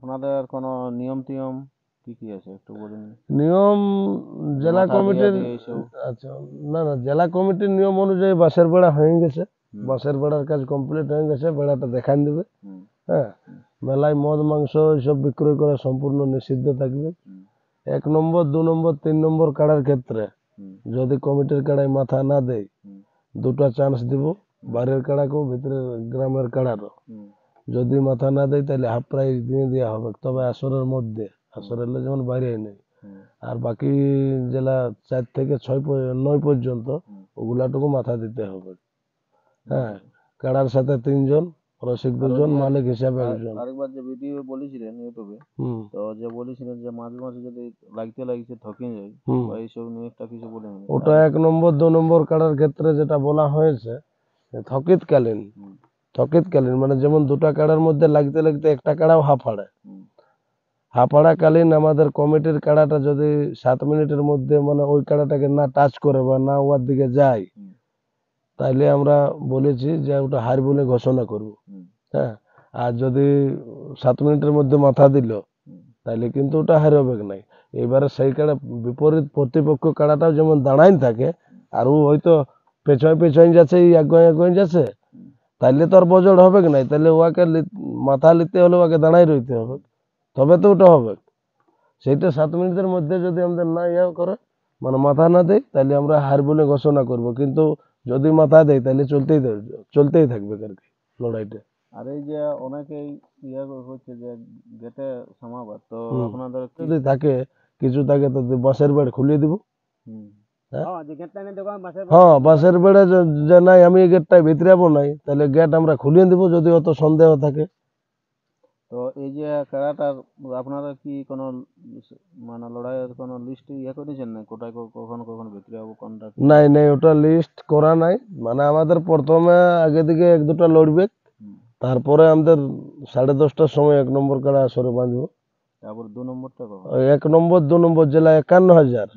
আপনাদের কোনো নিয়ম টিয়ম কি কি আছে একটু বলুন। নিয়ম জেলা কমিটির, আচ্ছা না না, জেলা কমিটির নিয়ম অনুযায়ী বাঁশের বেড়া হয়ে গেছে, বাঁশের বেড়ার কাজ কমপ্লিট হয়ে গেছে, বেড়াটা দেখান দেবে। হ্যাঁ, মেলায় মদ মাংস এইসব বিক্রয় করা সম্পূর্ণ নিষিদ্ধ থাকবে। 1 নম্বর 2 নম্বর 3 নম্বর কাড়ার ক্ষেত্রে যদি কমিটির কাড়ায় মাথা না দেয়, দুটো চান্স দিব, বাইরের কাড়াকেও ভিতরের গ্রামের কাড়ারও। যদি মাথা না দেয় তাহলে হাফ প্রাইজ দিয়ে দেওয়া হবে, তবে আসরের মধ্যে, আসরের যেমন বাইরে নেই। আর বাকি জেলা 4 থেকে 9 পর্যন্ত ওগুলাটুকু মাথা দিতে হবে। হ্যাঁ, কাড়ার সাথে 3 জন, রসিক 2 জন, মালিক হিসাবে 1 জন। আরেকবার যে ভিডিও বলেছিলেন ইউটিউবে, তো যে বলেছিলেন যে মাঝে মাঝে যদি লাগতে থকে যায় বা এইসব নিয়ে একটা কিছু বলেন। ওটা 1 নম্বর 2 নম্বর কাড়ার ক্ষেত্রে যেটা বলা হয়েছে, থকিতকালীন মানে যেমন দুটা কাড়ার মধ্যে লাগতে লাগতে একটা কাড়াও হাঁপাড়াকালীন আমাদের কমিটির কাড়াটা যদি 7 মিনিটের মধ্যে মানে ওই কাড়াটাকে না টাচ করে বা না ওর দিকে যায়, তাইলে আমরা বলেছি যে ওটা হার বলে ঘোষণা করব। হ্যাঁ, আর যদি 7 মিনিটের মধ্যে মাথা দিল তাইলে কিন্তু ওটা হার হবে নাই। এবারে সেই কাড়া বিপরীত প্রতিপক্ষ কাড়াটাও যেমন দাঁড়াইন থাকে, আর ও হয়তো পেছায় যাচ্ছে, আগুয়ে যাচ্ছে, তাইলে তো আর বজড় হবে নাই, তাহলে ওকে মাথা নিতে হলে ওকে দাঁড়াই রইতে হবে, তবে তো ওটা হবে। সেইটা 7 মিনিটের মধ্যে যদি আমাদের না করে মানে মাথা না দেয়, তাহলে আমরা হার বলে ঘোষণা করব। কিন্তু যদি মাথা দেয় তাহলে চলতেই থাকবে আর কি লড়াইটা। আর এই যে অনেকেই হচ্ছে যে গেটে সমাবার, তো আপনাদের যদি থাকে কিছু থাকে তো বাঁশের বেড় খুলে দিব। হ্যাঁ, বাঁশের বেড়ে যে নাই আমি গেটটাই ভিতরাবো নাই, তাহলে গেট আমরা খুলিয়ে দিব যদি অত সন্দেহ থাকে। তো এই যে খেলাটার আপনারা কি কোনো মানে লড়াইয়ের কোনো লিস্ট করেছেন না, কোথায় কখন বিক্রি হবো কোনটা? নাই, ওটা লিস্ট করা নাই। মানে আমাদের প্রথমে আগে দিকে 1-2টা লড়বে, তারপরে আমাদের 10:30টার সময় 1 নম্বর কাড়া আসরে বাঁধবো। তারপর 2 নম্বরটা কখন? 1 নম্বর 2 নম্বর জেলা 51,000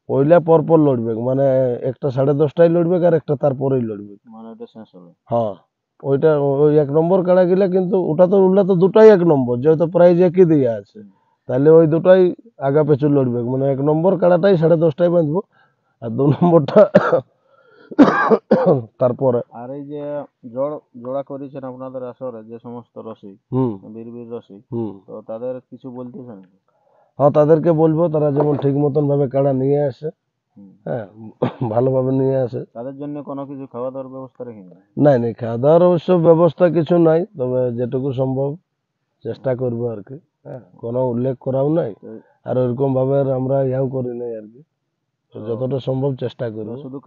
ওইলা পরপর লড়বে, মানে একটা 10:30টায় লড়বে আর একটা তারপরেই লড়বে, মানে ওটা শেষ হবে। হ্যাঁ, ওইটা ওই 1 নম্বর কাড়া গেলে কিন্তু ওটা তো উল্লা তো দুটাই 1 নম্বর, যেহেতু প্রাইজ একই দিয়ে আছে, তাহলে ওই দুটাই আগা পেছু লড়বে। মানে 1 নম্বর কাড়াটাই 10:30টায় বাঁধবো, আর 2 নম্বরটা তারপরে। আর এই যে জোড়া করেছেন আপনাদের আসরে যে সমস্ত রসিক, বীর রসিক, তো তাদের কিছু বলতেছেন? হ্যাঁ, তাদেরকে বলবো তারা যেমন ঠিক মতন ভাবে কাড়া নিয়ে আসে, হ্যাঁ, ভালোভাবে নিয়ে আসে। তাদের জন্য কোনো কিছু খাওয়া দাওয়ার ব্যবস্থা রেখে? নাই, খাওয়া দাওয়ার অবশ্য ব্যবস্থা কিছু নাই, তবে যেটুকু সম্ভব চেষ্টা করবো আর কি। হ্যাঁ, কোনো উল্লেখ করাও নাই, আর ওইরকম ভাবে আমরা ইয়াও করি নাই আর কি, যতটা সম্ভব চেষ্টা করবো। শুধু